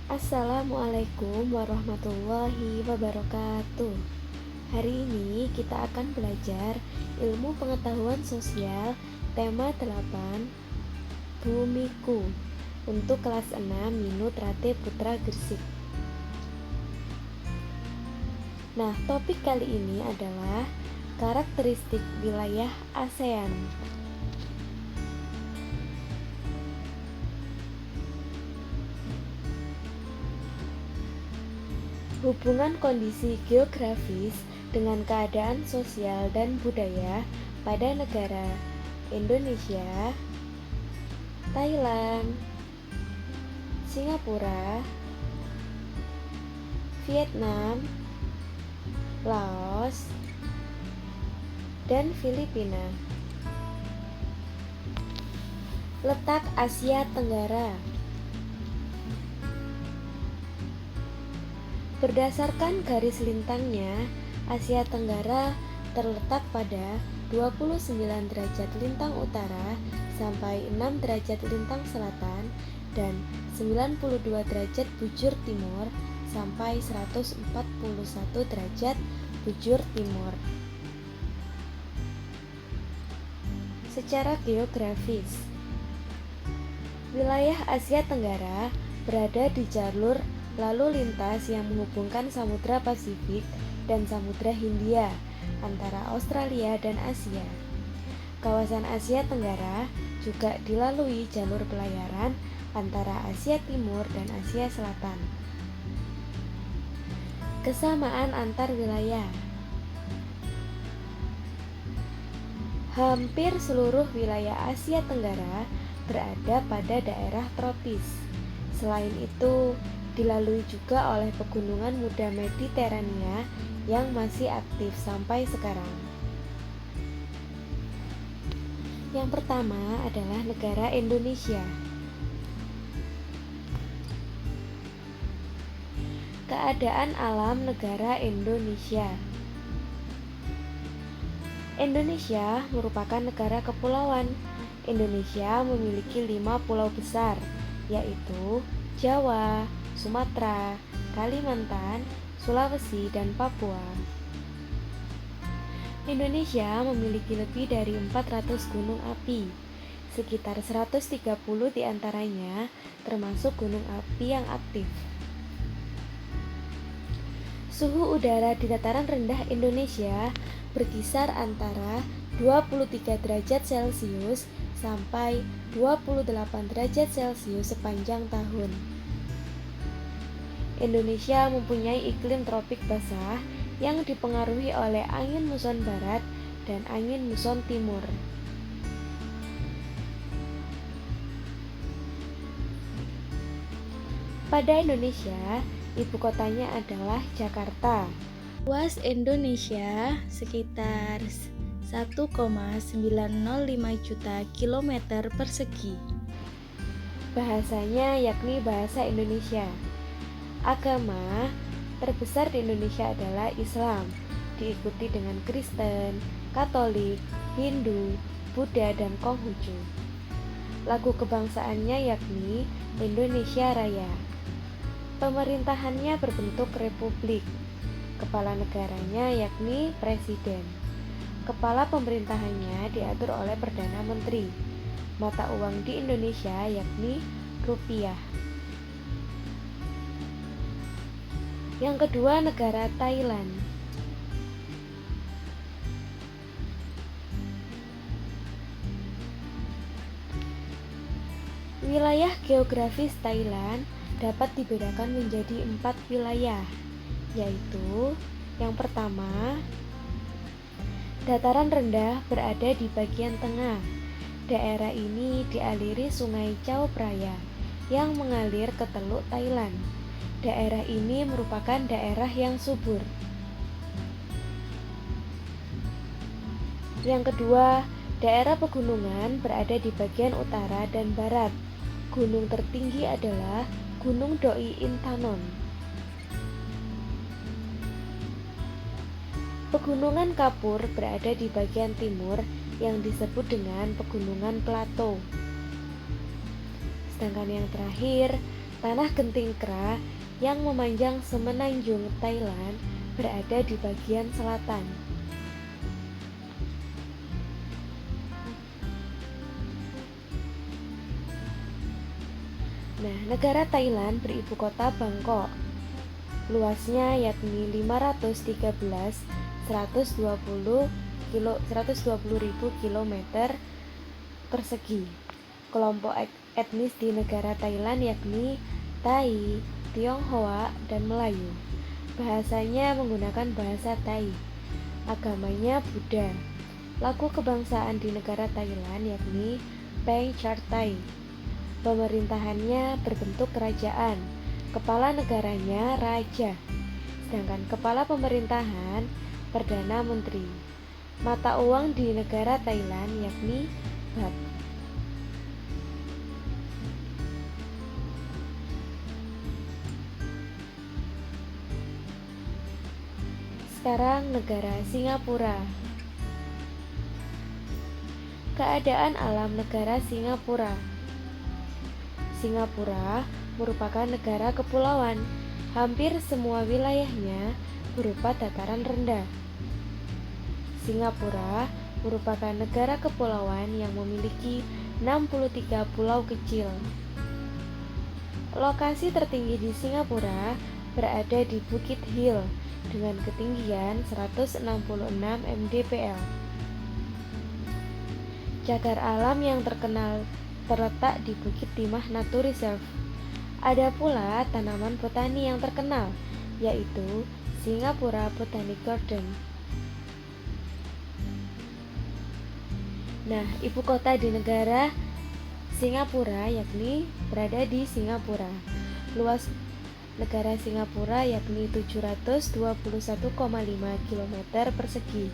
Assalamualaikum warahmatullahi wabarakatuh. Hari ini kita akan belajar ilmu pengetahuan sosial tema 8 Bumiku untuk kelas 6 Minut Rate Putra Gresik. Nah, topik kali ini adalah karakteristik wilayah ASEAN. Hubungan kondisi geografis dengan keadaan sosial dan budaya pada negara Indonesia, Thailand, Singapura, Vietnam, Laos, dan Filipina. Letak Asia Tenggara. Berdasarkan garis lintangnya, Asia Tenggara terletak pada 29 derajat lintang utara sampai 6 derajat lintang selatan dan 92 derajat bujur timur sampai 141 derajat bujur timur. Secara geografis, wilayah Asia Tenggara berada di jalur lalu lintas yang menghubungkan Samudra Pasifik dan Samudra Hindia antara Australia dan Asia. Kawasan Asia Tenggara juga dilalui jalur pelayaran antara Asia Timur dan Asia Selatan. Kesamaan antar wilayah. Hampir seluruh wilayah Asia Tenggara berada pada daerah tropis. Selain itu, dilalui juga oleh pegunungan muda Mediterania yang masih aktif sampai sekarang. Yang pertama adalah negara Indonesia. Keadaan alam negara Indonesia. Indonesia merupakan negara kepulauan. Indonesia memiliki 5 pulau besar, yaitu Jawa, Sumatera, Kalimantan, Sulawesi, dan Papua. Indonesia memiliki lebih dari 400 gunung api. Sekitar 130 diantaranya termasuk gunung api yang aktif. Suhu udara di dataran rendah Indonesia berkisar antara 23 derajat Celcius sampai 28 derajat Celcius sepanjang tahun. Indonesia mempunyai iklim tropik basah yang dipengaruhi oleh angin muson barat dan angin muson timur. Pada Indonesia, ibu kotanya adalah Jakarta. Luas Indonesia sekitar 1,905 juta kilometer persegi. Bahasanya yakni bahasa Indonesia. Agama terbesar di Indonesia adalah Islam, diikuti dengan Kristen, Katolik, Hindu, Buddha, dan Konghucu. Lagu kebangsaannya yakni Indonesia Raya. Pemerintahannya berbentuk republik. Kepala negaranya yakni presiden. Kepala pemerintahannya diatur oleh Perdana Menteri. Mata uang di Indonesia yakni rupiah. Yang kedua, negara Thailand. Wilayah geografis Thailand dapat dibedakan menjadi 4 wilayah, yaitu yang pertama, dataran rendah berada di bagian tengah. Daerah ini dialiri Sungai Chao Phraya yang mengalir ke Teluk Thailand. Daerah ini merupakan daerah yang subur. Yang kedua, daerah pegunungan berada di bagian utara dan barat. Gunung tertinggi adalah Gunung Doi Intanon. Pegunungan Kapur berada di bagian timur yang disebut dengan Pegunungan Plato. Sedangkan yang terakhir, Tanah Genting Kra yang memanjang semenanjung Thailand berada di bagian selatan. Nah, negara Thailand beribu kota Bangkok. Luasnya yakni 120.000 kilometer persegi. Kelompok etnis di negara Thailand yakni Thai, Tionghoa, dan Melayu. Bahasanya menggunakan bahasa Thai. Agamanya Buddha. Laku kebangsaan di negara Thailand yakni Peng Chart Thai. Pemerintahannya berbentuk kerajaan. Kepala negaranya raja. Sedangkan kepala pemerintahan Perdana Menteri. Mata uang di negara Thailand yakni Baht. Sekarang negara Singapura. Keadaan alam negara Singapura. Singapura merupakan negara kepulauan. Hampir semua wilayahnya berupa dataran rendah. Singapura merupakan negara kepulauan yang memiliki 63 pulau kecil. Lokasi tertinggi di Singapura berada di Bukit Hill dengan ketinggian 166 mdpl. Cagar alam yang terkenal terletak di Bukit Timah Nature Reserve. Ada pula tanaman botani yang terkenal, yaitu Singapura Botanic Garden. Nah, ibu kota di negara Singapura yakni berada di Singapura. Luas negara Singapura yakni 721,5 km persegi.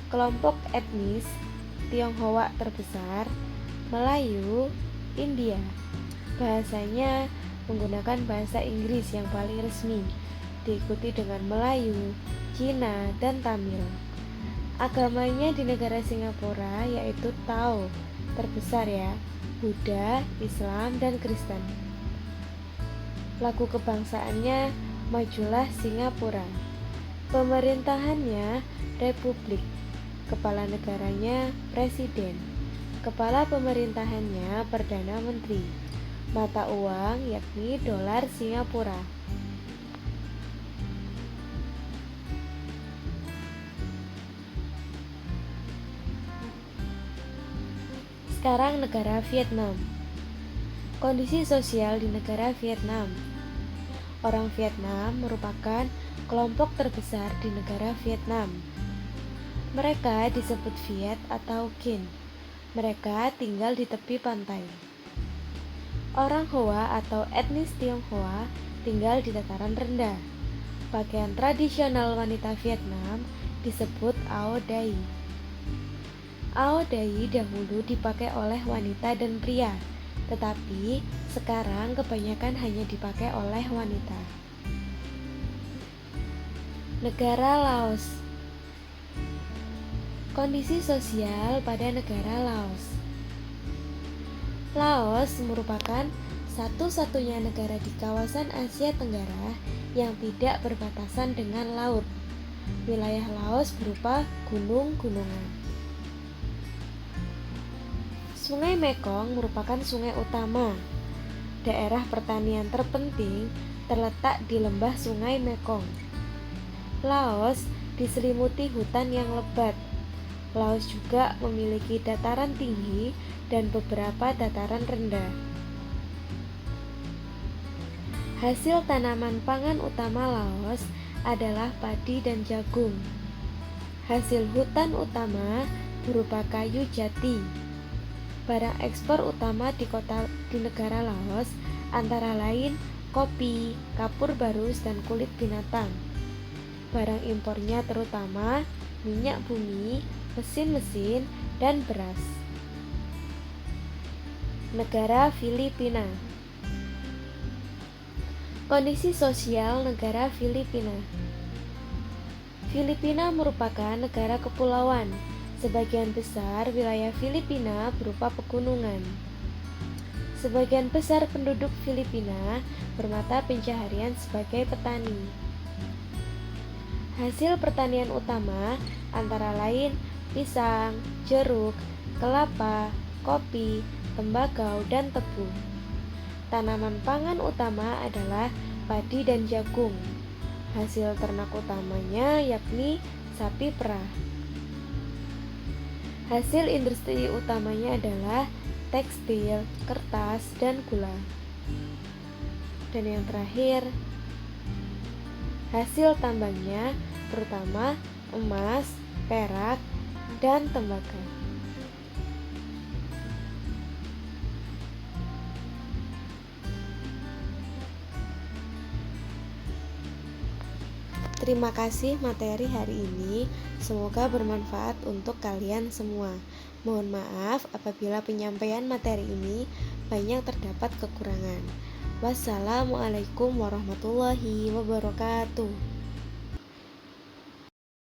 Kelompok etnis Tionghoa terbesar, Melayu, India. Bahasanya menggunakan bahasa Inggris yang paling resmi, diikuti dengan Melayu, Cina, dan Tamil. Agamanya di negara Singapura yaitu Tao, terbesar ya, Buddha, Islam, dan Kristen. Lagu kebangsaannya Majulah Singapura. Pemerintahannya Republik. Kepala negaranya Presiden. Kepala pemerintahannya Perdana Menteri. Mata uang yakni dolar Singapura. Sekarang negara Vietnam. Kondisi sosial di negara Vietnam. Orang Vietnam merupakan kelompok terbesar di negara Vietnam. Mereka disebut Viet atau Kin. Mereka tinggal di tepi pantai. Orang Hoa atau etnis Tionghoa tinggal di dataran rendah. Pakaian tradisional wanita Vietnam disebut Ao Dai. Ao Dai dahulu dipakai oleh wanita dan pria, tetapi sekarang kebanyakan hanya dipakai oleh wanita. Negara Laos. Kondisi sosial pada negara Laos. Laos merupakan satu-satunya negara di kawasan Asia Tenggara yang tidak berbatasan dengan laut. Wilayah Laos berupa gunung-gunungan. Sungai Mekong merupakan sungai utama. Daerah pertanian terpenting terletak di lembah Sungai Mekong. Laos diselimuti hutan yang lebat. Laos juga memiliki dataran tinggi dan beberapa dataran rendah. Hasil tanaman pangan utama Laos adalah padi dan jagung. Hasil hutan utama berupa kayu jati. Barang ekspor utama di negara Laos antara lain kopi, kapur barus, dan kulit binatang. Barang impornya terutama minyak bumi, mesin-mesin, dan beras. Negara Filipina. Kondisi sosial negara Filipina. Filipina merupakan negara kepulauan. Sebagian besar wilayah Filipina berupa pegunungan. Sebagian besar penduduk Filipina bermata pencaharian sebagai petani. Hasil pertanian utama antara lain pisang, jeruk, kelapa, kopi, tembakau, dan tebu. Tanaman pangan utama adalah padi dan jagung. Hasil ternak utamanya yakni sapi perah. Hasil industri utamanya adalah tekstil, kertas, dan gula. Dan yang terakhir, hasil tambangnya terutama emas, perak, dan tembakau. Terima kasih materi hari ini, semoga bermanfaat untuk kalian semua. Mohon maaf apabila penyampaian materi ini banyak terdapat kekurangan. Wassalamualaikum warahmatullahi wabarakatuh.